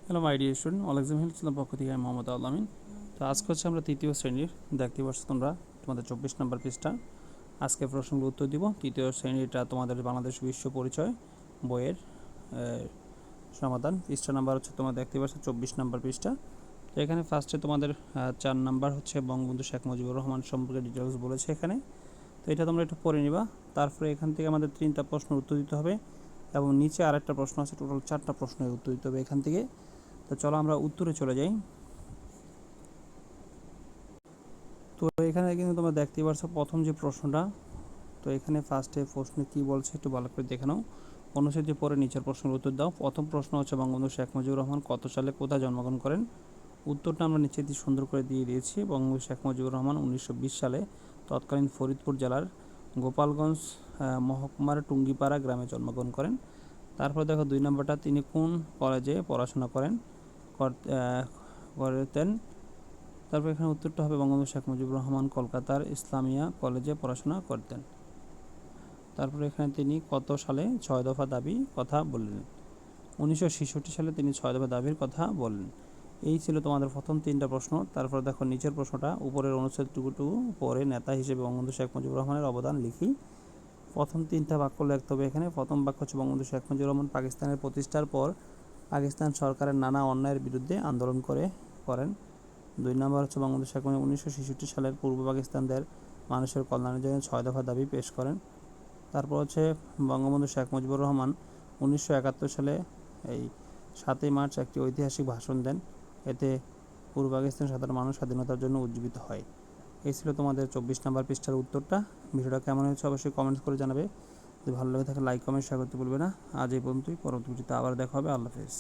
Hello my dear student, all exam হেল্পছিলাম পক্ষ থেকে আমি মোহাম্মদ আলামিন। তো আজকে হচ্ছে আমরা তৃতীয় শ্রেণীর, দেখতে পাচ্ছ তোমরা তোমাদের 24 নম্বর পৃষ্ঠা। আজকে প্রশ্নগুলো উত্তর দিব। তৃতীয় শ্রেণীটা তোমাদের বাংলাদেশ বিশ্ব পরিচয় বইয়ের সমাধান। পৃষ্ঠা নাম্বার হচ্ছে তোমরা দেখতে পাচ্ছ 24 নম্বর পৃষ্ঠা। তো এখানে ফার্স্টে তোমাদের 4 নাম্বার হচ্ছে বঙ্গবন্ধু শেখ মুজিবুর রহমান সম্পর্কে ডিটেলস বলেছে এখানে। তো এটা তোমরা একটু পড়ে নিবা। তারপরে এখান থেকে আমাদের 3টা প্রশ্ন উত্তর দিতে হবে এবং নিচে আরেকটা প্রশ্ন আছে, টোটাল 4টা প্রশ্নের উত্তর দিতে হবে এখান থেকে। তো চলো আমরা উত্তরে চলে যাই। তো এখানে কিন্তু তোমরা দেখতেই পাচ্ছ প্রথম যে প্রশ্নটা। তো এখানে ফার্স্টে প্রশ্নে কি বলছে একটু ভালো করে দেখে নাও, অনুচ্ছেদে পরে নিচের প্রশ্নের উত্তর দাও। প্রথম প্রশ্ন হচ্ছে বঙ্গবন্ধু শেখ মুজিবুর রহমান কত সালে কোথায় জন্মগ্রহণ করেন? উত্তরটা আমরা নিচে দিয়ে সুন্দর করে দিয়ে দিয়েছি। বঙ্গবন্ধু শেখ মুজিবুর রহমান 1920 সালে তৎকালীন ফরিদপুর জেলার গোপালগঞ্জ মহকুমার টুঙ্গিপাড়া গ্রামে জন্মগ্রহণ করেন। তারপর দেখো 2 নম্বরটা, তিনি কোন কলেজে পড়াশোনা করতেন? তারপর এখানে উত্তরটা হবে বঙ্গবন্ধু শেখ মুজিবুর রহমান কলকাতার ইসলামিয়া কলেজে পড়াশোনা করতেন। তারপরে এখানে তিনি কত সালে 6 দফা দাবি কথা বললেন? 1966 সালে তিনি 6 দফা দাবির কথা বললেন। এই ছিল তোমাদের প্রথম 3টা প্রশ্ন। তারপর দেখো নিচের প্রশ্নটা, উপরের অনুচ্ছেদটুকু পরে নেতা হিসেবে বঙ্গবন্ধু শেখ মুজিবুর রহমানের অবদান লিখি। প্রথম 3টা বাক্য লিখতে হবে এখানে। প্রথম বাক্য হচ্ছে বঙ্গবন্ধু শেখ মুজিবুর রহমান পাকিস্তানের প্রতিষ্ঠার পর পাকিস্তান সরকারের নানা অন্যায়ের বিরুদ্ধে আন্দোলন করেন। 2 নম্বর হচ্ছে বঙ্গবন্ধু শেখ মুজিবুর 1966 সালের পূর্ব পাকিস্তানদের মানুষের কল্যাণের জন্য 6 দফা দাবি পেশ করেন। তারপর হচ্ছে বঙ্গবন্ধু শেখ মুজিবুর রহমান 1971 সালে এই 7ই মার্চ একটি ঐতিহাসিক ভাষণ দেন। এতে পূর্ব পাকিস্তানের সাধারণ মানুষ স্বাধীনতার জন্য উজ্জীবিত হয়। এই ছিল তোমাদের 24 নম্বর পৃষ্ঠার উত্তরটা। ভিডিওটা কেমন হয়েছে অবশ্যই কমেন্টস করে জানাবে। যদি ভালো লাগে থাকে লাইক কমেন্ট শেয়ার করতে ভুলবে না। আজ এই পর্যন্তই, পরবর্তী ভিডিওতে আবার দেখা হবে। আল্লাহ হাফেজ।